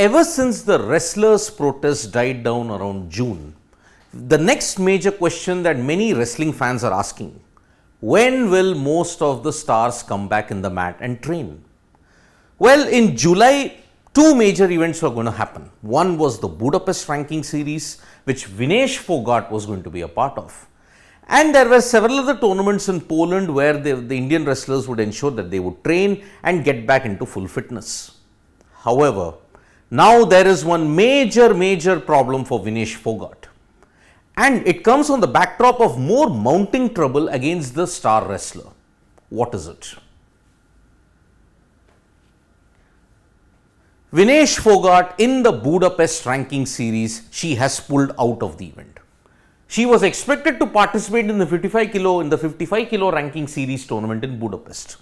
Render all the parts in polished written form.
Ever since the wrestlers' protest died down around June, the next major question that many wrestling fans are asking: when will most of the stars come back in the mat and train? Well, in July, two major events were going to happen. One was the Budapest ranking series, which Vinesh Phogat was going to be a part of. And there were several other tournaments in Poland where the Indian wrestlers would ensure that they would train and get back into full fitness. However, now there is one major problem for Vinesh Phogat. And it comes on the backdrop of more mounting trouble against the star wrestler. What is it? Vinesh Phogat, in the Budapest ranking series, she has pulled out of the event. She was expected to participate in the 55 kilo ranking series tournament in Budapest.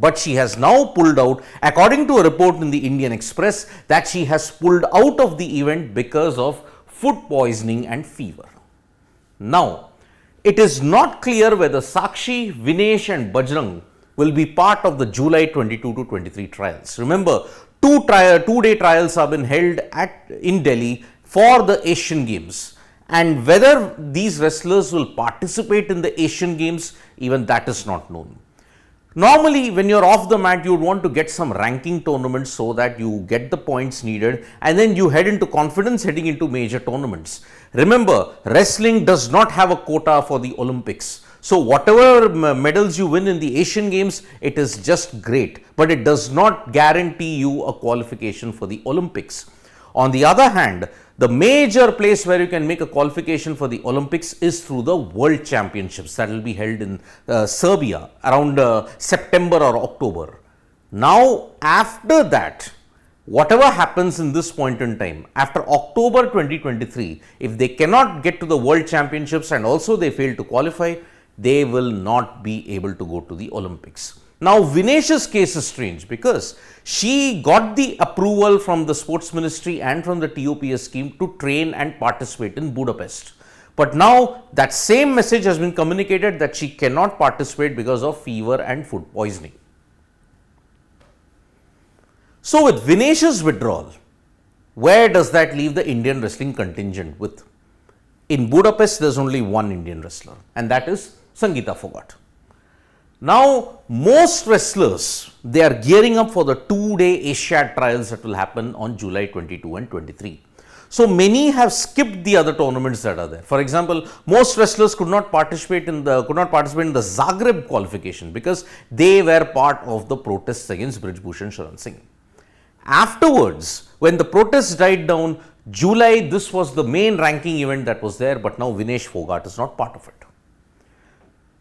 But she has now pulled out, according to a report in the Indian Express, that she has pulled out of the event because of food poisoning and fever. Now, it is not clear whether Sakshi, Vinesh and Bajrang will be part of the July 22 to 23 trials. Remember, two-day trials have been held in Delhi for the Asian Games. And whether these wrestlers will participate in the Asian Games, even that is not known. Normally, when you're off the mat, you would want to get some ranking tournaments so that you get the points needed and then you head into confidence heading into major tournaments. Remember, wrestling does not have a quota for the Olympics. So, whatever medals you win in the Asian Games, it is just great, but it does not guarantee you a qualification for the Olympics. On the other hand, the major place where you can make a qualification for the Olympics is through the World Championships that will be held in Serbia around September or October. Now, after that, whatever happens in this point in time, after October 2023, if they cannot get to the World Championships and also they fail to qualify, they will not be able to go to the Olympics. Now, Vinesh's case is strange because she got the approval from the Sports Ministry and from the TOPS scheme to train and participate in Budapest. But now that same message has been communicated that she cannot participate because of fever and food poisoning. So, with Vinesh's withdrawal, where does that leave the Indian wrestling contingent with? In Budapest, there is only one Indian wrestler, and that is Sangeeta Phogat. Now, most wrestlers, they are gearing up for the two-day Asiad trials that will happen on July 22 and 23. So, many have skipped the other tournaments that are there. For example, most wrestlers could not participate in the Zagreb qualification because they were part of the protests against Brij Bhushan Sharan Singh. Afterwards, when the protests died down, July, this was the main ranking event that was there, but now Vinesh Phogat is not part of it.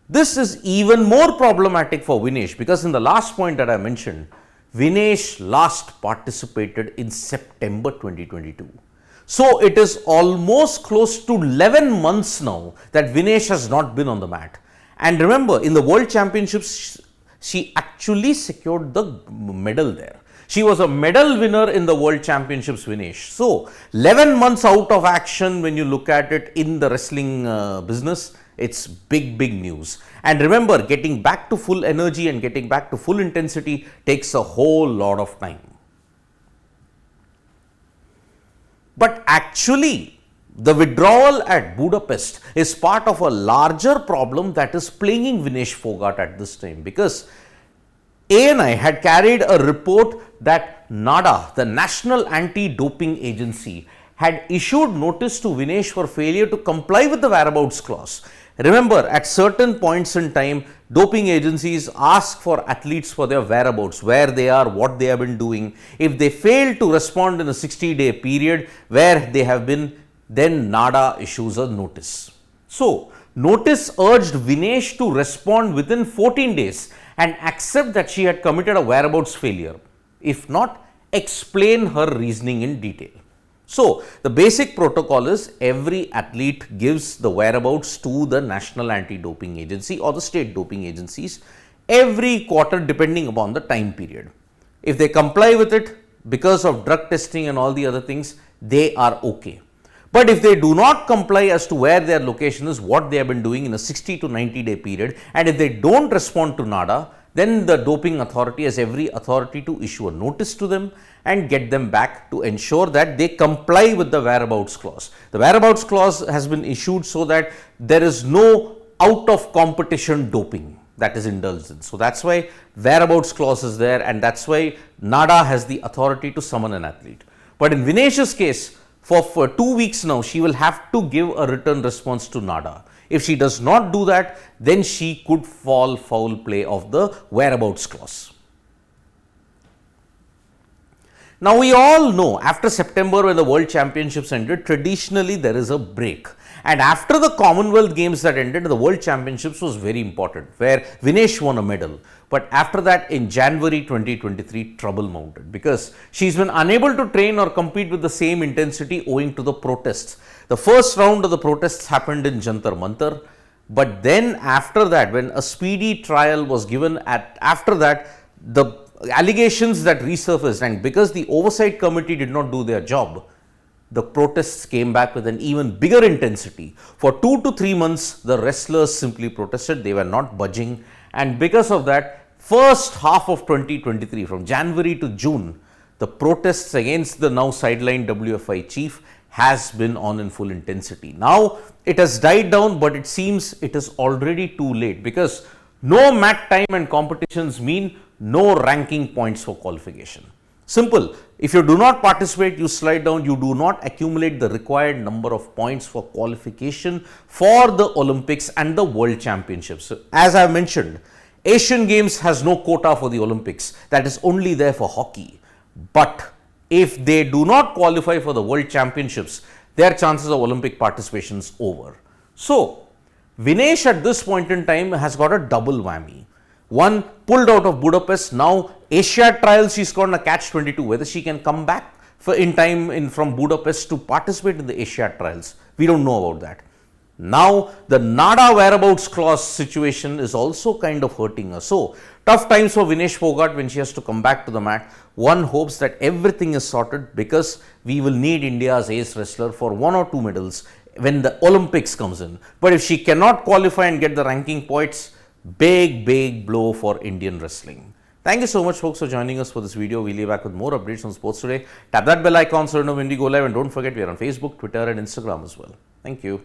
This is even more problematic for Vinesh because in the last point that I mentioned, Vinesh last participated in September 2022. So, it is almost close to 11 months now that Vinesh has not been on the mat. And remember, in the World Championships, she actually secured the medal there. She was a medal winner in the World Championships, Vinesh. So, 11 months out of action when you look at it in the wrestling business, it's big news. And remember, getting back to full energy and getting back to full intensity takes a whole lot of time. But actually, the withdrawal at Budapest is part of a larger problem that is plaguing Vinesh Phogat at this time, because ANI had carried a report that NADA, the National Anti-Doping Agency, had issued notice to Vinesh for failure to comply with the whereabouts clause. Remember, at certain points in time, doping agencies ask for athletes for their whereabouts, where they are, what they have been doing. If they fail to respond in a 60-day period where they have been, then NADA issues a notice. So, notice urged Vinesh to respond within 14 days and accept that she had committed a whereabouts failure. If not, explain her reasoning in detail. So, the basic protocol is every athlete gives the whereabouts to the National Anti-Doping Agency or the state doping agencies every quarter depending upon the time period. If they comply with it because of drug testing and all the other things, they are okay. But if they do not comply as to where their location is, what they have been doing in a 60 to 90 day period, and if they don't respond to NADA, then the doping authority has every authority to issue a notice to them and get them back to ensure that they comply with the whereabouts clause. The whereabouts clause has been issued so that there is no out of competition doping that is indulged in. So that's why whereabouts clause is there, and that's why NADA has the authority to summon an athlete. But in Vinesh's case, for 2 weeks now, she will have to give a written response to NADA. If she does not do that, then she could fall foul play of the whereabouts clause. Now we all know after September, when the World Championships ended, traditionally there is a break. And after the Commonwealth Games that ended, the World Championships was very important, where Vinesh won a medal. But after that, in January 2023, trouble mounted because she's been unable to train or compete with the same intensity owing to the protests. The first round of the protests happened in Jantar Mantar. But then after that, when a speedy trial was given, after that, the allegations that resurfaced, and because the oversight committee did not do their job, the protests came back with an even bigger intensity. For 2 to 3 months, the wrestlers simply protested. They were not budging. And because of that, first half of 2023, from January to June, the protests against the now sidelined WFI chief has been on in full intensity. Now, it has died down, but it seems it is already too late because no mat time and competitions mean no ranking points for qualification. Simple. If you do not participate, you slide down, you do not accumulate the required number of points for qualification for the Olympics and the World Championships. So, as I have mentioned, Asian Games has no quota for the Olympics. That is only there for hockey. But if they do not qualify for the World Championships, their chances of Olympic participation is over. So, Vinesh at this point in time has got a double whammy. One, pulled out of Budapest. Now Asia trials, she's got a catch-22, whether she can come back in time from Budapest to participate in the Asia trials. We don't know about that. Now the NADA whereabouts clause situation is also kind of hurting her. So tough times for Vinesh Phogat when she has to come back to the mat. One hopes that everything is sorted because we will need India's ace wrestler for 1 or 2 medals when the Olympics comes in. But if she cannot qualify and get the ranking points, big blow for Indian wrestling. Thank you so much, folks, for joining us for this video. We'll be back with more updates on sports today. Tap that bell icon so you know when we go live, and don't forget we are on Facebook, Twitter and Instagram as well. Thank you.